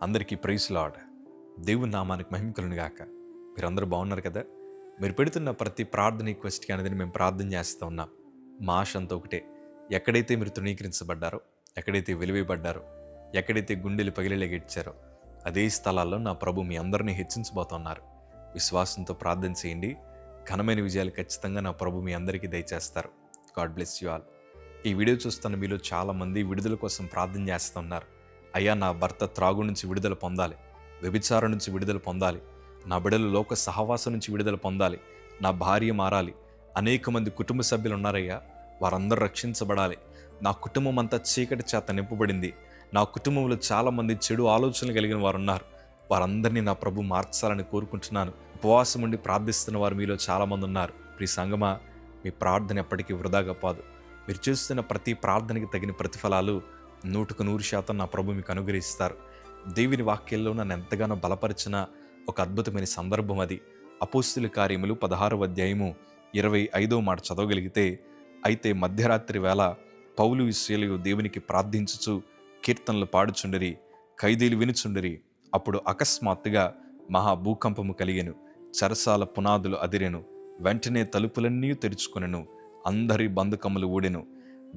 అందరికీ praise lord. దేవుని నామానికి మహిమ కలుగును గాక. మీరందరూ బాగున్నారు కదా? మీరు పెడుతున్న ప్రతి ప్రార్థన రిక్వెస్ట్‌కి అనేది మేము ప్రార్థన చేస్తూ ఉన్నాం. మా ఆశ అంతా ఒకటే. ఎక్కడైతే మీరు తృణీకరించబడ్డారో, ఎక్కడైతే వెలివేయబడ్డారో, ఎక్కడైతే గుండెలు పగిలేలాగిచ్చారో అదే స్థలాల్లో నా ప్రభు మీ అందరినీ హెచ్చించబోతున్నారు. విశ్వాసంతో ప్రార్థన చేయండి. ఘనమైన విజయాలు ఖచ్చితంగా నా ప్రభు మీ అందరికీ దయచేస్తారు. God bless you all. ఈ వీడియో చూస్తున్న మీలో చాలామంది విడుదల కోసం ప్రార్థన చేస్తూ ఉన్నారు. అయ్యా, నా భర్త త్రాగు నుంచి విడుదల పొందాలి, వ్యభిచారం నుంచి విడుదల పొందాలి, నా బిడ్డలు లోక సహవాసం నుంచి విడుదల పొందాలి, నా భార్య మారాలి, అనేక మంది కుటుంబ సభ్యులు ఉన్నారయ్యా, వారందరూ రక్షించబడాలి, నా కుటుంబం అంతా చీకటి చేత నింపబడింది, నా కుటుంబంలో చాలామంది చెడు ఆలోచనలు కలిగిన వారు ఉన్నారు, వారందరినీ నా ప్రభు మార్చాలని కోరుకుంటున్నాను. ఉపవాసం ఉండి ప్రార్థిస్తున్న వారు మీలో చాలామంది ఉన్నారు. ప్రియ సంగమా, మీ ప్రార్థన ఎప్పటికీ వృధాగా పోదు. మీరు చేస్తున్న ప్రతి ప్రార్థనకి తగిన ప్రతిఫలాలు 100% నా ప్రభు మీకు అనుగ్రహిస్తారు. దేవుని వాక్యాల్లో నన్ను ఎంతగానో బలపరిచిన ఒక అద్భుతమైన సందర్భం అది. అపోస్తుల కార్యములు 16వ అధ్యాయము 25వ మాట చదవగలిగితే, అయితే మధ్యరాత్రి వేళ పౌలు శీలయు దేవునికి ప్రార్థించుచు కీర్తనలు పాడుచుండిరి, ఖైదీలు వినుచుండిరి. అప్పుడు అకస్మాత్తుగా మహా భూకంపము కలిగెను, చెరసాల పునాదులు అదిరెను, వెంటనే తలుపులన్నీ తెరుచుకొనెను, అందరి బంధకములు ఊడెను.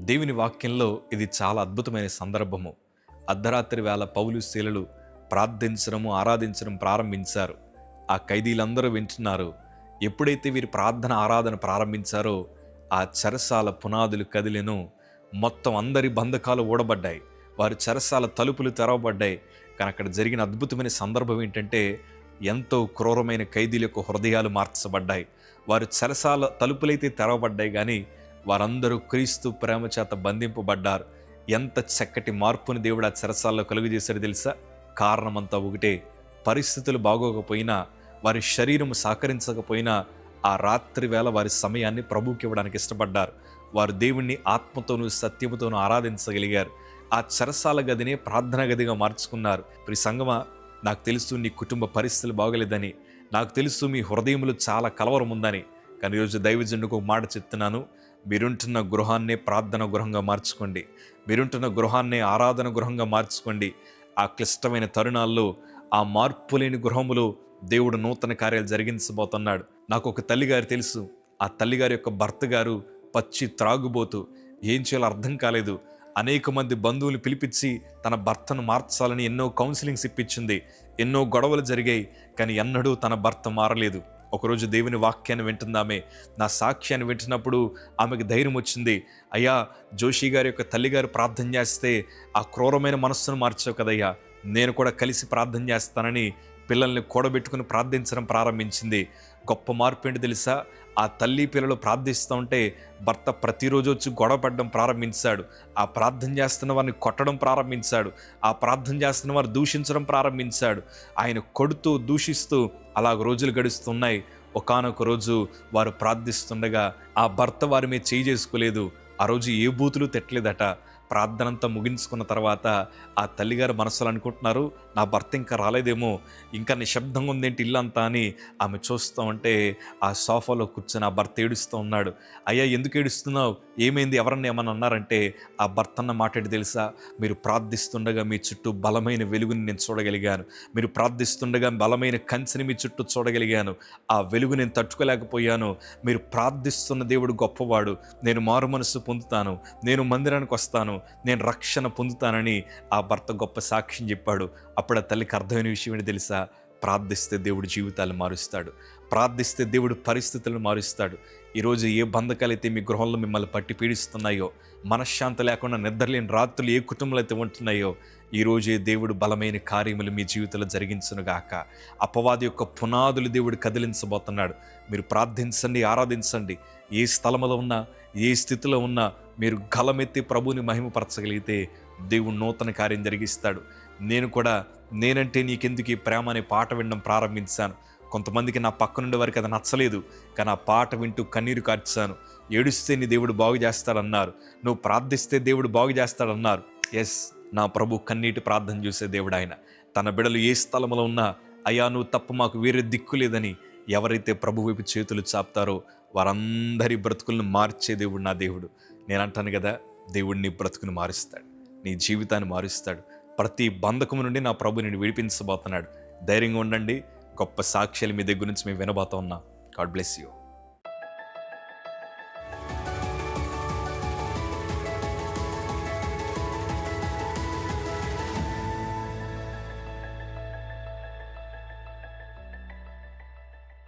దేవుని వాక్యంలో ఇది చాలా అద్భుతమైన సందర్భము. అర్ధరాత్రి వేళ పౌలు శీలలు ప్రార్థించడము, ఆరాధించడం ప్రారంభించారు. ఆ ఖైదీలందరూ వింటున్నారు. ఎప్పుడైతే వీరు ప్రార్థన ఆరాధన ప్రారంభించారో ఆ చెరసాల పునాదులు కదిలెను, మొత్తం అందరి బంధకాలు ఊడబడ్డాయి, వారి చెరసాల తలుపులు తెరవబడ్డాయి. కానీ అక్కడ జరిగిన అద్భుతమైన సందర్భం ఏంటంటే, ఎంతో క్రూరమైన ఖైదీల యొక్క హృదయాలు మార్చబడ్డాయి. వారి చెరసాల తలుపులైతే తెరవబడ్డాయి, కానీ వారందరూ క్రీస్తు ప్రేమ చేత బంధింపబడ్డారు. ఎంత చక్కటి మార్పుని దేవుడు ఆ చెరసాల్లో కలుగజేశాడు తెలుసా? కారణమంతా ఒకటే. పరిస్థితులు బాగోకపోయినా, వారి శరీరం సహకరించకపోయినా ఆ రాత్రి వేళ వారి సమయాన్ని ప్రభువుకి ఇవ్వడానికి ఇష్టపడ్డారు. వారు దేవుణ్ణి ఆత్మతోనూ సత్యముతోనూ ఆరాధించగలిగారు. ఆ చెరసాల గదిని ప్రార్థనా గదిగా మార్చుకున్నారు. ప్రియ సంగమా, నాకు తెలుసు నీ కుటుంబ పరిస్థితులు బాగలేదని, నాకు తెలుసు మీ హృదయములు చాలా కలవరం ఉందని, కానీ ఈరోజు దైవజనుడికి ఒక మాట చెప్తున్నాను. మీరుంటున్న గృహాన్నే ప్రార్థన గృహంగా మార్చుకోండి. మీరుంటున్న గృహాన్నే ఆరాధన గృహంగా మార్చుకోండి. ఆ క్లిష్టమైన తరుణాల్లో, ఆ మార్పు లేని గృహములో దేవుడు నూతన కార్యాలు జరిగించబోతున్నాడు. నాకు ఒక తల్లిగారు తెలుసు. ఆ తల్లిగారి యొక్క భర్త గారు పచ్చి త్రాగుబోతు. ఏం చేయాలో అర్థం కాలేదు. అనేక మంది బంధువులు పిలిపించి తన భర్తను మార్చాలని ఎన్నో కౌన్సిలింగ్స్ ఇప్పించింది. ఎన్నో గొడవలు జరిగాయి, కానీ ఎన్నడూ తన భర్త మారలేదు. ఒకరోజు దేవుని వాక్యాన్ని వింటుందామె. నా సాక్ష్యాన్ని వింటున్నప్పుడు ఆమెకు ధైర్యం వచ్చింది. అయ్యా, జోషి గారి యొక్క తల్లిగారు ప్రార్థన చేస్తే ఆ క్రూరమైన మనస్సును మార్చావు కదయ్యా, నేను కూడా కలిసి ప్రార్థన చేస్తానని పిల్లల్ని కూడబెట్టుకుని ప్రార్థించడం ప్రారంభించింది. గొప్ప మార్పు ఏంటి తెలుసా? ఆ తల్లి పిల్లలు ప్రార్థిస్తూ ఉంటే భర్త ప్రతిరోజు వచ్చి గొడవపడడం ప్రారంభించాడు. ఆ ప్రార్థన చేస్తున్న వారిని కొట్టడం ప్రారంభించాడు. ఆ ప్రార్థన చేస్తున్న వారు దూషించడం ప్రారంభించాడు. ఆయన కొడుతూ దూషిస్తూ అలాగ రోజులు గడుస్తున్నాయి. ఒకానొక రోజు వారు ప్రార్థిస్తుండగా ఆ భర్త వారి మీద చేయి చేసుకోలేదు. ఆ రోజు ఏ బూతులు తిట్టలేదట. ప్రార్థనంతా ముగించుకున్న తర్వాత ఆ తల్లిగారు మనసులో అనుకుంటున్నారు, నా భర్త ఇంకా రాలేదేమో, ఇంకా నిశ్శబ్దంగా ఉందేంటి ఇల్లంతా అని ఆమె చూస్తూ ఉంటే ఆ సోఫాలో కూర్చొని ఆ భర్త ఏడుస్తూ ఉన్నాడు. అయ్యా, ఎందుకు ఏడుస్తున్నావు? ఏమైంది? ఎవరన్నా ఏమన్నా అన్నారంటే ఆ భర్త అన్న మాట్లాడి తెలుసా? మీరు ప్రార్థిస్తుండగా మీ చుట్టూ బలమైన వెలుగుని నేను చూడగలిగాను. మీరు ప్రార్థిస్తుండగా బలమైన కంచెని మీ చుట్టూ చూడగలిగాను. ఆ వెలుగు నేను తట్టుకోలేకపోయాను. మీరు ప్రార్థిస్తున్న దేవుడు గొప్పవాడు. నేను మారు మనసు పొందుతాను, నేను మందిరానికి వస్తాను, నేను రక్షణ పొందుతానని ఆ భర్త గొప్ప సాక్ష్యం చెప్పాడు. అప్పుడు ఆ తల్లికి అర్థమైన విషయం ఏంటి తెలుసా? ప్రార్థిస్తే దేవుడు జీవితాలు మారుస్తాడు. ప్రార్థిస్తే దేవుడు పరిస్థితులను మారుస్తాడు. ఈరోజు ఏ బంధకాలైతే మీ గృహంలో మిమ్మల్ని పట్టి పీడిస్తున్నాయో, మనశ్శాంతి లేకుండా నిద్రలేని రాత్రులు ఏ కుటుంబాలు అయితే ఉంటున్నాయో, ఈరోజే దేవుడు బలమైన కార్యములు మీ జీవితంలో జరిగించునుగాక. అపవాది యొక్క పునాదులు దేవుడు కదిలించబోతున్నాడు. మీరు ప్రార్థించండి, ఆరాధించండి. ఏ స్థలంలో ఉన్నా, ఏ స్థితిలో ఉన్నా మీరు గలమెత్తి ప్రభువుని మహిమపరచగలిగితే దేవుడు నూతన కార్యం జరిగిస్తాడు. నేను కూడా నేనంటే నీకెందుకు ఈ ప్రేమ అనే పాట వినడం ప్రారంభించాను. కొంతమందికి నా పక్క నుండి వారికి అది నచ్చలేదు, కానీ ఆ పాట వింటూ కన్నీరు కార్చాను. ఏడుస్తే నీ దేవుడు బాగు చేస్తాడన్నారు, నువ్వు ప్రార్థిస్తే దేవుడు బాగు చేస్తాడన్నారు. ఎస్, నా ప్రభు కన్నీటి ప్రార్థన చూసే దేవుడు ఆయన. తన బిడలు ఏ స్థలంలో ఉన్నా, అయ్యా నువ్వు తప్ప మాకు వేరే దిక్కు లేదని ఎవరైతే ప్రభు వైపు చేతులు చాపుతారో వారందరి బ్రతుకులను మార్చే దేవుడు నా దేవుడు. నేను అంటాను కదా, దేవుడు నీ బ్రతుకుని మారుస్తాడు, నీ జీవితాన్ని మారుస్తాడు. ప్రతి బంధకము నుండి నా ప్రభు నిన్ను విడిపించబోతున్నాడు. ధైర్యంగా ఉండండి. గొప్ప సాక్ష్యాలు మీ దగ్గర నుంచి మేము వినబోతా ఉన్నాం. God bless you.